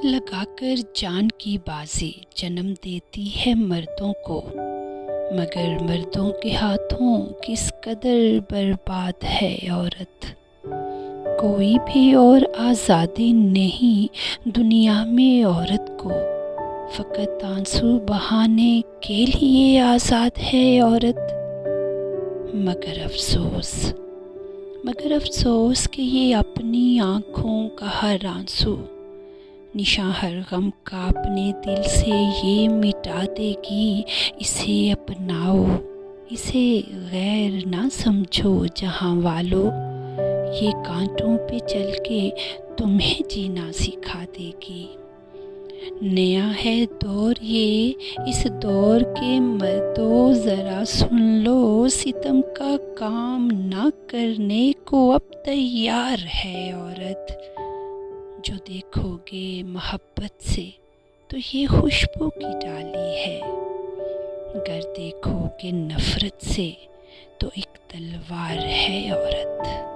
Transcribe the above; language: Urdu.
لگا کر جان کی بازی جنم دیتی ہے مردوں کو، مگر مردوں کے ہاتھوں کس قدر برباد ہے عورت۔ کوئی بھی اور آزادی نہیں دنیا میں عورت کو، فقط آنسو بہانے کے لیے آزاد ہے عورت۔ مگر افسوس کہ یہ اپنی آنکھوں کا ہر آنسو، نشاں ہر غم کا اپنے دل سے یہ مٹا دے گی۔ اسے اپناؤ، اسے غیر نہ سمجھو جہاں والو، یہ کانٹوں پہ چل کے تمہیں جینا سکھا دے گی۔ نیا ہے دور یہ، اس دور کے مردو ذرا سن لو، ستم کا کام نہ کرنے کو اب تیار ہے عورت۔ جو دیکھو گے محبت سے تو یہ خوشبو کی ڈالی ہے، گر دیکھو گے نفرت سے تو ایک تلوار ہے عورت۔